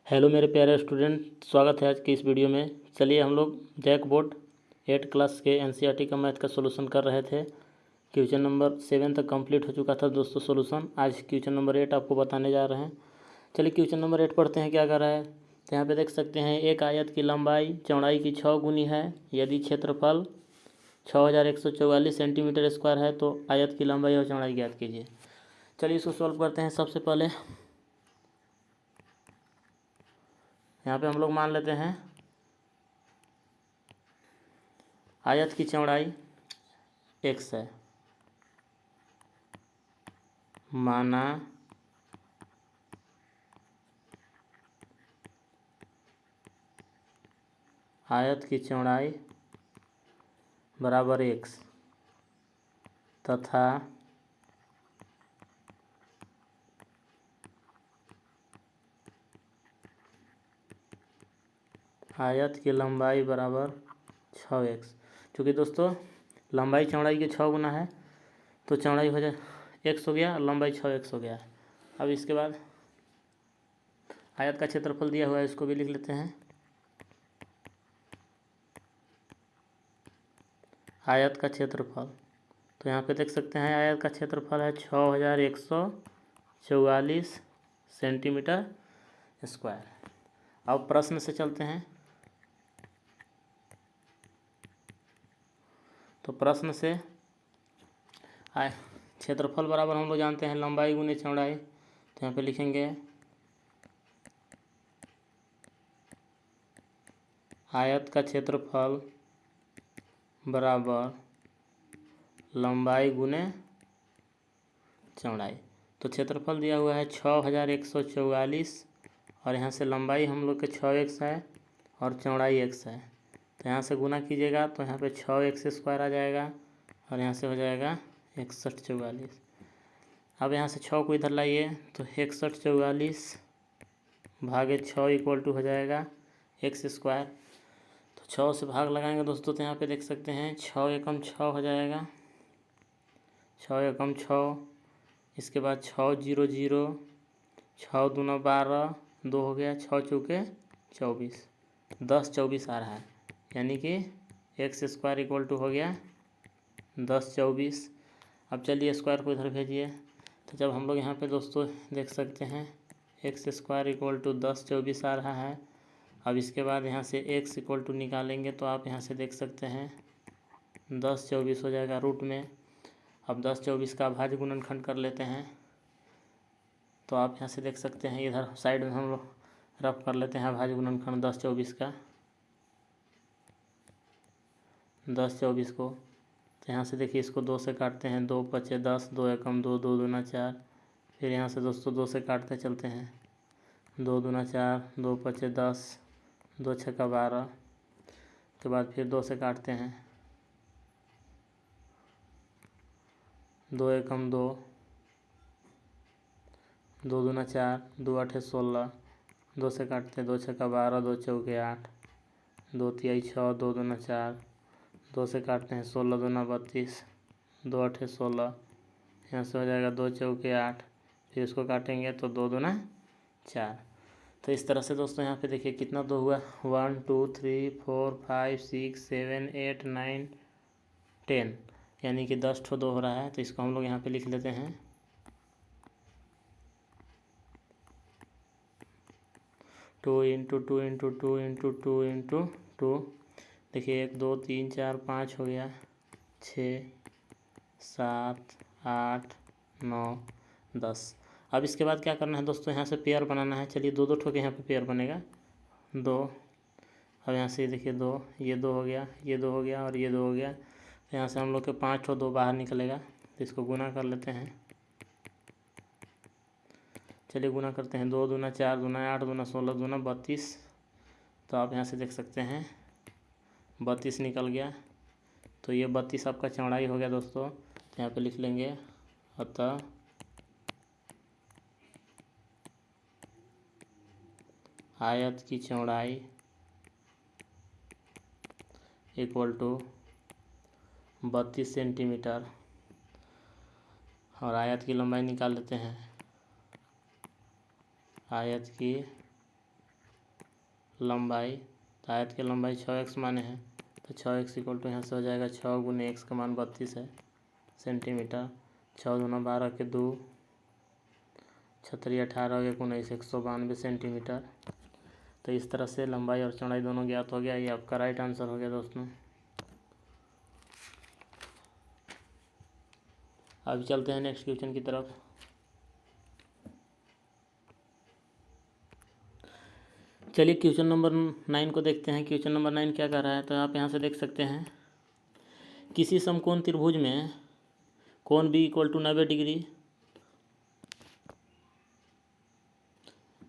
Hello मेरे प्यारे student, स्वागत है आज की इस वीडियो में। चलिए हम लोग जैक बोर्ड 8 क्लास के एनसीईआरटी का मैथ का सोल्यूशन कर रहे थे। क्वेश्चन नंबर 7 तक कंप्लीट हो चुका था दोस्तों सोल्यूशन। आज क्वेश्चन नंबर 8 आपको बताने जा रहे हैं। चलिए क्वेश्चन नंबर 8 पढ़ते हैं क्या कर रहा है। तो यहाँ पे देख सकते हैं, एक आयत की लंबाई चौड़ाई की 6 गुनी है। यदि क्षेत्रफल 6144 सेंटीमीटर स्क्वायर है तो आयत की लंबाई और चौड़ाई ज्ञात कीजिए। चलिए इसको सॉल्व करते हैं। सबसे पहले यहाँ पे हम लोग मान लेते हैं आयत की चौड़ाई x है। माना आयत की चौड़ाई बराबर x तथा आयत की लंबाई बराबर 6x। चूँकि दोस्तों लंबाई चौड़ाई के 6 गुना है तो चौड़ाई हो जाए x हो गया और लंबाई 6x हो गया। अब इसके बाद आयत का क्षेत्रफल दिया हुआ है, इसको भी लिख लेते हैं। आयत का क्षेत्रफल तो यहाँ पे देख सकते हैं आयत का क्षेत्रफल है 6144 सेंटीमीटर स्क्वायर। अब प्रश्न से चलते हैं। तो प्रश्न से क्षेत्रफल बराबर हम लोग जानते हैं लंबाई गुने चौड़ाई। तो यहाँ पे लिखेंगे आयत का क्षेत्रफल बराबर लंबाई गुने चौड़ाई। तो क्षेत्रफल दिया हुआ है 6144 और यहाँ से लंबाई हम लोग के 6x है और चौड़ाई x है। तो यहाँ से गुना कीजिएगा तो यहाँ पे 6x स्क्वायर आ जाएगा और यहाँ से हो जाएगा 6144। अब यहाँ से 6 को इधर लाइए तो 6144 भागे 6 इक्वल टू हो जाएगा x स्क्वायर। तो 6 से भाग लगाएंगे दोस्तों तो यहाँ पे देख सकते हैं 6 एकम 6 हो जाएगा, 6 एकम 6। इसके बाद 6 0 0, 6 दूना 12, 2 हो गया, 6 चौके 24, 10 24 आ रहा है। यानी कि x स्क्वायर इक्वल टू हो गया 10 24। अब चलिए स्क्वायर को इधर भेजिए। तो जब हम लोग यहाँ पे दोस्तों देख सकते हैं x स्क्वायर इक्वल टू 10 24 आ रहा है। अब इसके बाद यहाँ से x इक्वल टू निकालेंगे तो आप यहाँ से देख सकते हैं 10 24 हो जाएगा रूट में। अब 10 24 का भाज्य गुणनखंड कर लेते हैं। तो आप यहाँ से देख सकते हैं इधर साइड में हम लोग रफ कर लेते हैं भाज्य गुणनखंड 10 24 का, 10 24 को। तो यहाँ से देखिए इसको 2 से काटते हैं, 2 पचे 10, 2 एकम 2, 2 दूना 4। फिर यहाँ से दोस्तों 2 से काटते चलते हैं, 2 दूना 4, 2 पचे 10, 2 छक्का 12। के बाद फिर 2 से काटते हैं, 2 एकम 2, 2 दूना 4, 2 आठे 16। 2 से काटते हैं, 2 छक्का 12, 2 चौके 8, 2 तिहाई 6, 2 दूना 4। 2 से काटते हैं 16 दूना 32, 2 आठे 16। यहाँ से हो जाएगा 2 चौके 8। फिर इसको काटेंगे तो 2 दूना 4। तो इस तरह से दोस्तों यहाँ पे देखिए कितना 2 हुआ, 1 2 3 4 5 6 7 8 9 10, यानी कि 10 ठो 2 हो रहा है। तो इसको हम लोग यहाँ पे लिख लेते हैं 2 इंटू 2 इंटू 2 इंटू 2 इंटू 2। देखिए 1 2 3 4 5 हो गया, 6 7 8 9 10। अब इसके बाद क्या करना है दोस्तों, यहाँ से पेयर बनाना है। चलिए 2 2 ठो के यहाँ पे पेयर बनेगा 2। अब यहाँ से देखिए 2, ये 2 हो गया, ये 2 हो गया और ये 2 हो गया। तो यहाँ से हम लोग के 5 ठो 2 बाहर निकलेगा। तो इसको गुना कर लेते हैं। चलिए गुना करते हैं, 2 दूना 4 दूना 8 दूना 16 दूना 32। तो आप यहाँ से देख सकते हैं 32 निकल गया। तो ये 32 आपका चौड़ाई हो गया दोस्तों। तो यहाँ पे लिख लेंगे, अतः आयत की चौड़ाई इक्वल टू 32 सेंटीमीटर और आयत की लंबाई निकाल लेते हैं। आयत की लंबाई, तो आयत की लंबाई 6x माने हैं, तो 6x इक्वल टू यहाँ से हो जाएगा 6 गुने x का मान 32 है सेंटीमीटर। 6 दूना 12 के 2, 6 18 1 19 192 सेंटीमीटर। तो इस तरह से लंबाई और चौड़ाई दोनों ज्ञात हो गया। ये आपका राइट आंसर हो गया दोस्तों। अब चलते हैं नेक्स्ट क्वेश्चन की तरफ। चलिए क्वेश्चन नंबर 9 को देखते हैं। क्वेश्चन नंबर 9 क्या कह रहा है, तो आप यहाँ से देख सकते हैं, किसी समकोण त्रिभुज में कोण बी इक्वल टू 90 डिग्री।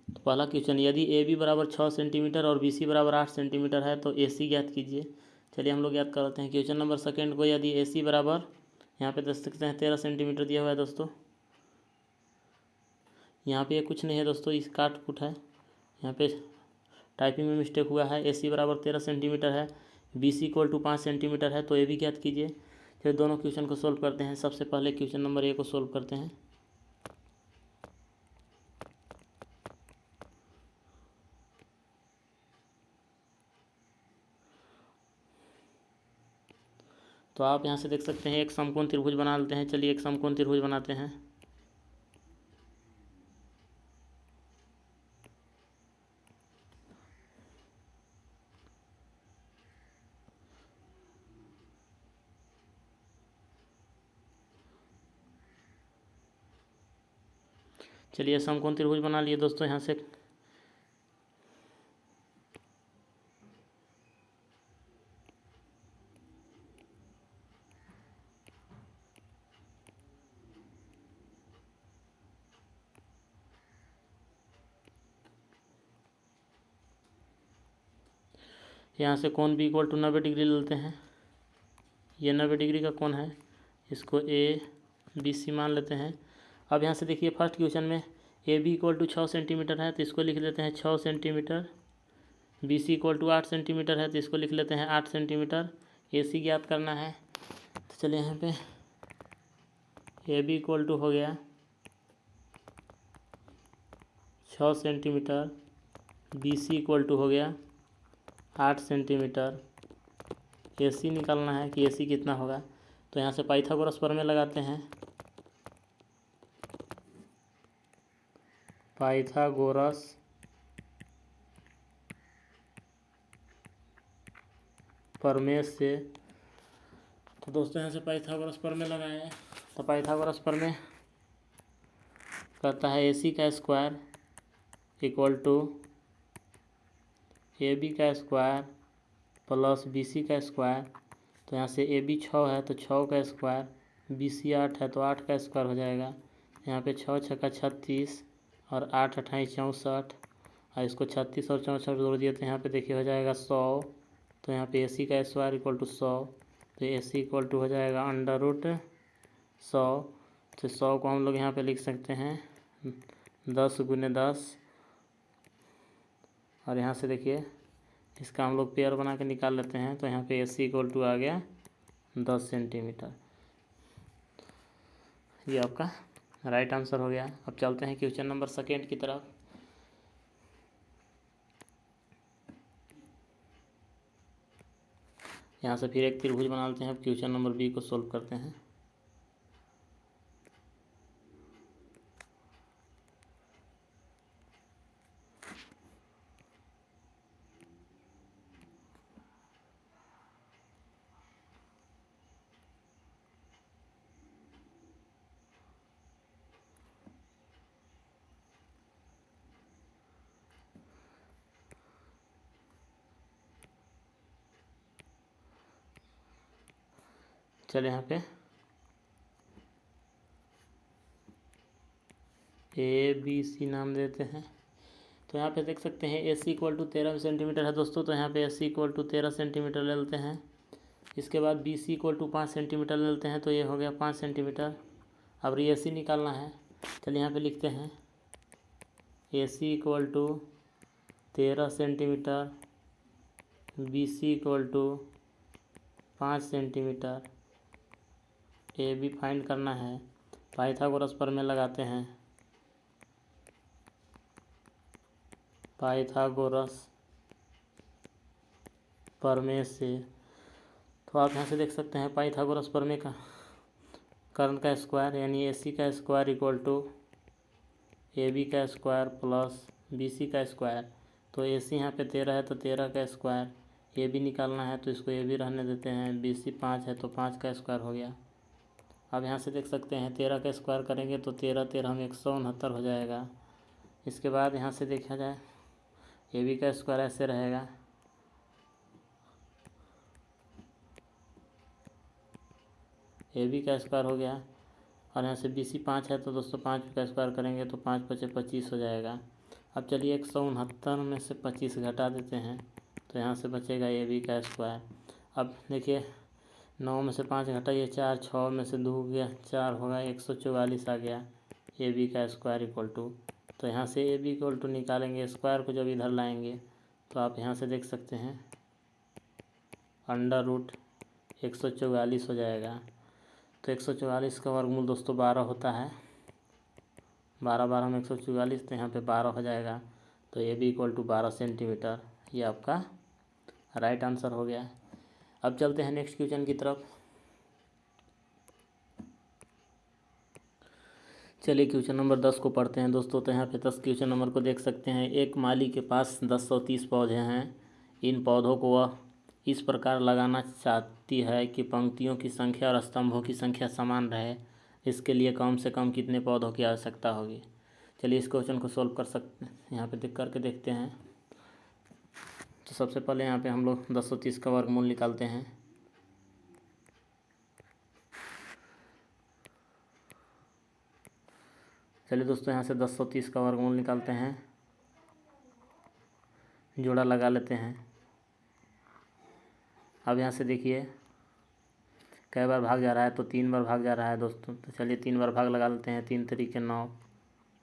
तो पहला क्वेश्चन, यदि ए बी बराबर 6 सेंटीमीटर और बी सी बराबर 8 सेंटीमीटर है तो ए सी ज्ञात कीजिए। चलिए हम लोग ज्ञात करते हैं। क्वेश्चन नंबर सेकेंड को, यदि ए सी बराबर, यहाँ पे देख सकते हैं 13 सेंटीमीटर दिया हुआ है दोस्तों। यहाँ पे कुछ नहीं है दोस्तों, इस काट कुट है, यहाँ पे टाइपिंग में मिस्टेक हुआ है। ए सी बराबर 13 सेंटीमीटर है, B C equal to 5 centimetre है, तो ए भी ज्ञात कीजिए। फिर दोनों क्वेश्चन को सोल्व करते हैं। सबसे पहले क्वेश्चन नंबर ए को सोल्व करते हैं। तो आप यहाँ से देख सकते हैं एक समकोण त्रिभुज बना लेते हैं। चलिए एक समकोण त्रिभुज बनाते हैं। चलिए समकोण त्रिभुज बना लिए दोस्तों। यहाँ से यहाँ से कोण बी इक्वल टू 90 डिग्री लेते हैं। ये 90 डिग्री का कोण है, इसको ए बी सी मान लेते हैं। अब यहाँ से देखिए फर्स्ट क्वेश्चन में A B equal to 6 centimetre है, तो इसको लिख लेते हैं 6 centimetre. B C equal to 8 centimetre है, तो इसको लिख लेते हैं 8 सेंटीमीटर। ए सी ज्ञात करना है। तो चलिए यहाँ पे ए बी इक्वल टू हो गया 6 centimetre, B C equal to हो गया 8 सेंटीमीटर। ए सी निकालना है कि ए सी कितना होगा। तो यहाँ से पाइथागोरस प्रमेय लगाते हैं। पाइथागोरस प्रमेय से, तो दोस्तों यहाँ से पाइथागोरस प्रमेय लगाए। तो पाइथागोरस प्रमेय कहता है ए सी का square equal to A B का स्क्वायर प्लस बी सी का स्क्वायर। तो यहाँ से ए बी 6 है तो 6 का स्क्वायर, बी सी 8 है तो 8 का स्क्वायर हो जाएगा। यहाँ पे 6 छक्का 36 और 8 28 64, और इसको 36 और 64 जोड़ दिए तो यहाँ पे देखिए हो जाएगा 100। तो यहाँ पे ए सी का स्क्वायर इक्वल टू 100, तो ए सी इक्वल टू हो जाएगा अंडर रूट 100। तो 100 को हम लोग यहाँ पे लिख सकते हैं 10 गुने 10, और यहाँ से देखिए इसका हम लोग पेयर बना के निकाल लेते हैं। तो यहाँ पे ए सी इक्वल टू आ गया 10 सेंटीमीटर। ये आपका राइट आंसर हो गया। अब चलते हैं क्वेश्चन नंबर सेकेंड की तरफ। यहाँ से फिर एक त्रिभुज बना लेते हैं। अब क्वेश्चन नंबर बी को सोल्व करते हैं। चलिए यहाँ पे ए बी सी नाम देते हैं। तो यहाँ पे देख सकते हैं A C equal to 13 centimetre है दोस्तों। तो यहाँ पे A C equal to 13 centimetre ले लेते हैं। इसके बाद B C equal to 5 centimetre ले लेते हैं, तो ये हो गया 5 सेंटीमीटर। अब ए सी निकालना है। चलिए यहाँ पे लिखते हैं A C equal to 13 centimetre, B C equal to 5 centimetre. A B find करना है। पाइथागोरस प्रमेय लगाते हैं। पाइथागोरस प्रमेय से, तो आप यहाँ से देख सकते हैं पाइथागोरस प्रमेय का कर्ण का स्क्वायर यानी AC का स्क्वायर इक्वल टू AB का स्क्वायर प्लस BC का स्क्वायर। तो AC यहाँ पे 13 है तो 13 का स्क्वायर, AB निकालना है तो इसको AB रहने देते हैं, BC 5 है तो 5 का स्क्वायर हो गया। अब यहाँ से देख सकते हैं 13 का स्क्वायर करेंगे तो 13 13 में 169 हो जाएगा। इसके बाद यहाँ से देखा जाए AB का स्क्वायर ऐसे रहेगा, AB का स्क्वायर हो गया, और यहाँ से BC 5 है तो दोस्तों 5 का स्क्वायर करेंगे तो 5 पचे 25 हो जाएगा। अब चलिए 169 में से 25 घटा देते हैं तो यहाँ से बचेगा AB का स्क्वायर। अब देखिए 9 में से 5 घटाइए 4, 6 में से 2 गया 4 होगा 144 आ गया AB का स्क्वायर इक्वल टू। तो यहाँ से AB इक्वल टू निकालेंगे, स्क्वायर को जब इधर लाएंगे तो आप यहाँ से देख सकते हैं √144 हो जाएगा। तो 144 का वर्गमूल दोस्तों 12 होता है, 12 12 में 144, तो यहाँ पे 12 हो जाएगा। तो AB इक्वल टू 12 सेंटीमीटर, ये आपका राइट आंसर हो गया। अब चलते हैं नेक्स्ट क्वेश्चन की तरफ। चलिए क्वेश्चन नंबर 10 को पढ़ते हैं दोस्तों। तो यहाँ पे 10 क्वेश्चन नंबर को देख सकते हैं। एक माली के पास 1030 पौधे हैं। इन पौधों को वह इस प्रकार लगाना चाहती है कि पंक्तियों की संख्या और स्तंभों की संख्या समान रहे। इसके लिए कम से कम कितने पौधों की आवश्यकता होगी। चलिए इस क्वेश्चन को सोल्व कर सकते हैं, यहाँ पे देख करके देखते हैं। तो सबसे पहले यहाँ पे हम लोग 1030 का वर्गमूल निकालते हैं। चलिए दोस्तों यहाँ से 1030 का वर्गमूल निकालते हैं, जोड़ा लगा लेते हैं। अब यहाँ से देखिए कई बार भाग जा रहा है, तो 3 बार भाग जा रहा है दोस्तों। तो चलिए 3 बार भाग लगा लेते हैं, 3 तरीके 9,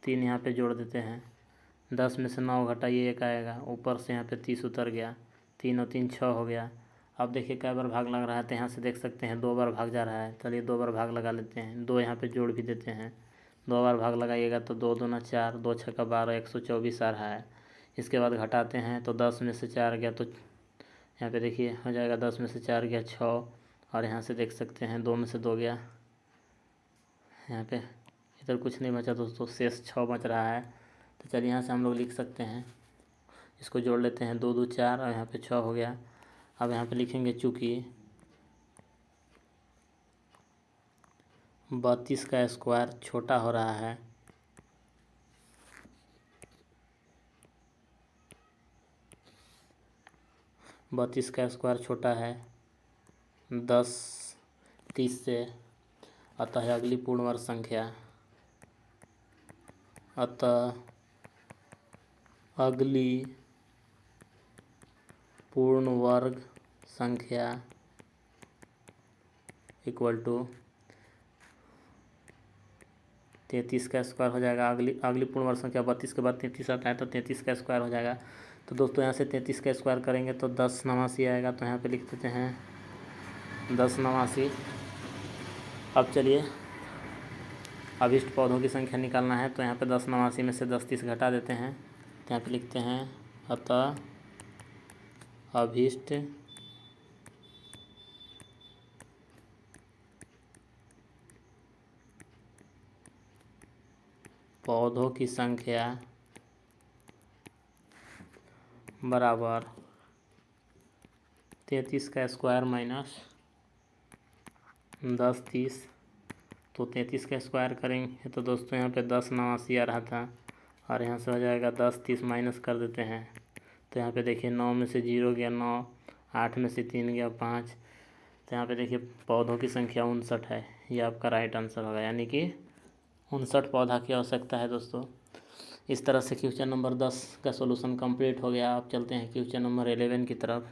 3 यहाँ पे जोड़ देते हैं। 10 में से 9 घटाइए 1 आएगा, ऊपर से यहाँ पे 30 उतर गया, 3 और 3 6 हो गया। अब देखिए कई बार भाग लग रहा है, तो यहाँ से देख सकते हैं 2 बार भाग जा रहा है। चलिए 2 बार भाग लगा लेते हैं, 2 यहाँ पे जोड़ भी देते हैं। 2 बार भाग लगाइएगा तो 2 दूना 4, 2 छक्का 12, 124 आ रहा है। इसके बाद घटाते हैं तो 10 में से 4 गया, तो यहाँ पे देखिए हो जाएगा 10 में से 4 गया 6, और यहाँ से देख सकते हैं 2 में से 2 गया, यहाँ पे इधर कुछ नहीं बचा दोस्तों, शेष 6 बच रहा है। तो चलिए यहाँ से हम लोग लिख सकते हैं, इसको जोड़ लेते हैं, 2 2 4 और यहाँ पे 6 हो गया। अब यहाँ पे लिखेंगे चूँकि 32 का स्क्वायर छोटा हो रहा है, बत्तीस का स्क्वायर छोटा है 30 से, अतः अगली पूर्ण वर्ग संख्या, अतः अगली पूर्ण वर्ग संख्या इक्वल टू 33 का स्क्वायर हो जाएगा। अगली पूर्ण वर्ग संख्या 32 के बाद 33 आता है तो 33 का स्क्वायर हो जाएगा। तो दोस्तों यहाँ से 33 का स्क्वायर करेंगे तो 10 89 आएगा, तो यहाँ पे लिख देते हैं 10 89। अब चलिए अभिष्ट पौधों की संख्या निकालना है, तो यहाँ पे 10 89 में से 10 30 घटा देते हैं, तो यहाँ पे लिखते हैं अतः अभिष्ट पौधों की संख्या बराबर 33 का स्क्वायर माइनस 10 30। तो 33 का स्क्वायर करेंगे तो दोस्तों यहाँ पे 10 89 आ रहा था, और यहाँ से हो जाएगा 10 30 माइनस कर देते हैं। तो यहाँ पे देखिए 9 में से 0 गया 9, 8 में से 3 गया 5। तो यहाँ पे देखिए पौधों की संख्या 59 है, ये आपका राइट आंसर होगा, यानी कि 59 पौधा की आवश्यकता है दोस्तों। इस तरह से क्वेश्चन नंबर 10 का सॉल्यूशन कंप्लीट हो गया। आप चलते हैं क्वेश्चन नंबर 11 की तरफ।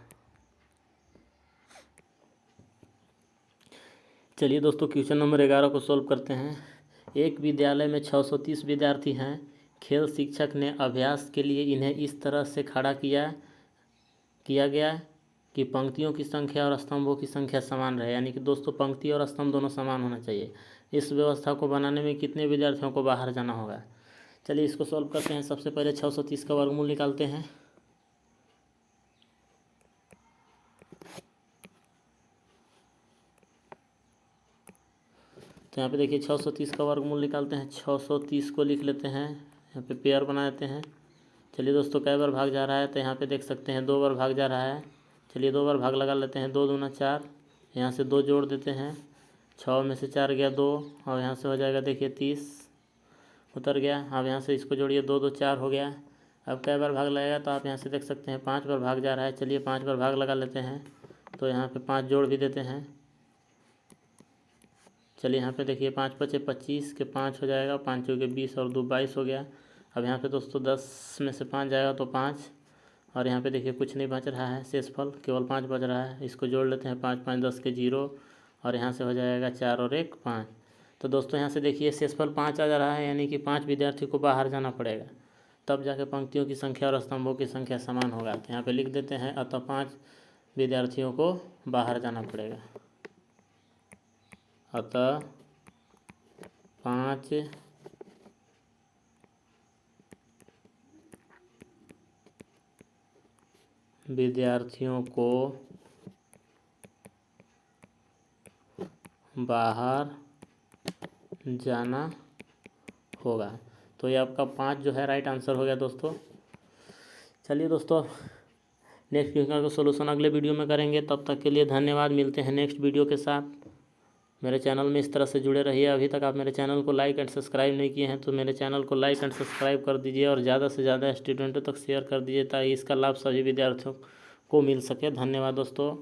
चलिए दोस्तों क्वेश्चन नंबर 11 को सॉल्व करते हैं। एक विद्यालय में 630 विद्यार्थी हैं। खेल शिक्षक ने अभ्यास के लिए इन्हें इस तरह से खड़ा किया गया कि पंक्तियों की संख्या और स्तंभों की संख्या समान रहे, यानी कि दोस्तों पंक्ति और स्तंभ दोनों समान होना चाहिए। इस व्यवस्था को बनाने में कितने विद्यार्थियों को बाहर जाना होगा। चलिए इसको सॉल्व करते हैं। सबसे पहले 630 का वर्गमूल निकालते हैं। तो यहाँ पे देखिए 630 का वर्गमूल निकालते हैं। 630 को लिख लेते हैं, यहाँ पे पेयर बना देते हैं। चलिए दोस्तों कई बार भाग जा रहा है, तो यहाँ पे देख सकते हैं 2 बार भाग जा रहा है। चलिए 2 बार भाग लगा लेते हैं। 2 दूना 4, यहाँ से 2 जोड़ देते हैं। 6 में से 4 गया 2, और यहाँ से हो जाएगा देखिए 30 उतर गया। अब यहाँ से इसको जोड़िए, 2 2 4 हो गया। अब कई बार भाग लगेगा, तो आप यहाँ से देख सकते हैं 5 बार भाग जा रहा है। चलिए 5 बार भाग लगा लेते हैं, तो यहाँ पे 5 जोड़ भी देते हैं। चलिए यहाँ पे देखिए 5 5 25 के 5 हो जाएगा, 5 चौके 20 और 2 22 हो गया। अब यहाँ पे दोस्तों 10 में से 5 जाएगा तो 5, और यहाँ पे देखिए कुछ नहीं बच रहा है, शेषफल केवल 5 बच रहा है। इसको जोड़ लेते हैं, 5 5 10 के 0, और यहाँ से हो जाएगा 4 और 1 5। तो दोस्तों यहाँ से देखिए शेषफल 5 आ जा रहा है, यानी कि 5 विद्यार्थी को बाहर जाना पड़ेगा, तब जाके पंक्तियों की संख्या और स्तंभों की संख्या समान होगा। तो यहाँ पे लिख देते हैं, अतः 5 विद्यार्थियों को बाहर जाना पड़ेगा। अतः 5 विद्यार्थियों को बाहर जाना होगा। तो ये आपका 5 जो है राइट आंसर हो गया दोस्तों। चलिए दोस्तों नेक्स्ट वीडियो का सोल्यूशन अगले वीडियो में करेंगे। तब तक के लिए धन्यवाद। मिलते हैं नेक्स्ट वीडियो के साथ। मेरे चैनल में इस तरह से जुड़े रहिए। अभी तक आप मेरे चैनल को लाइक एंड सब्सक्राइब नहीं किए हैं, तो मेरे चैनल को लाइक एंड सब्सक्राइब कर दीजिए, और ज़्यादा से ज़्यादा स्टूडेंटों तक शेयर कर दीजिए, ताकि इसका लाभ सभी विद्यार्थियों को मिल सके। धन्यवाद दोस्तों।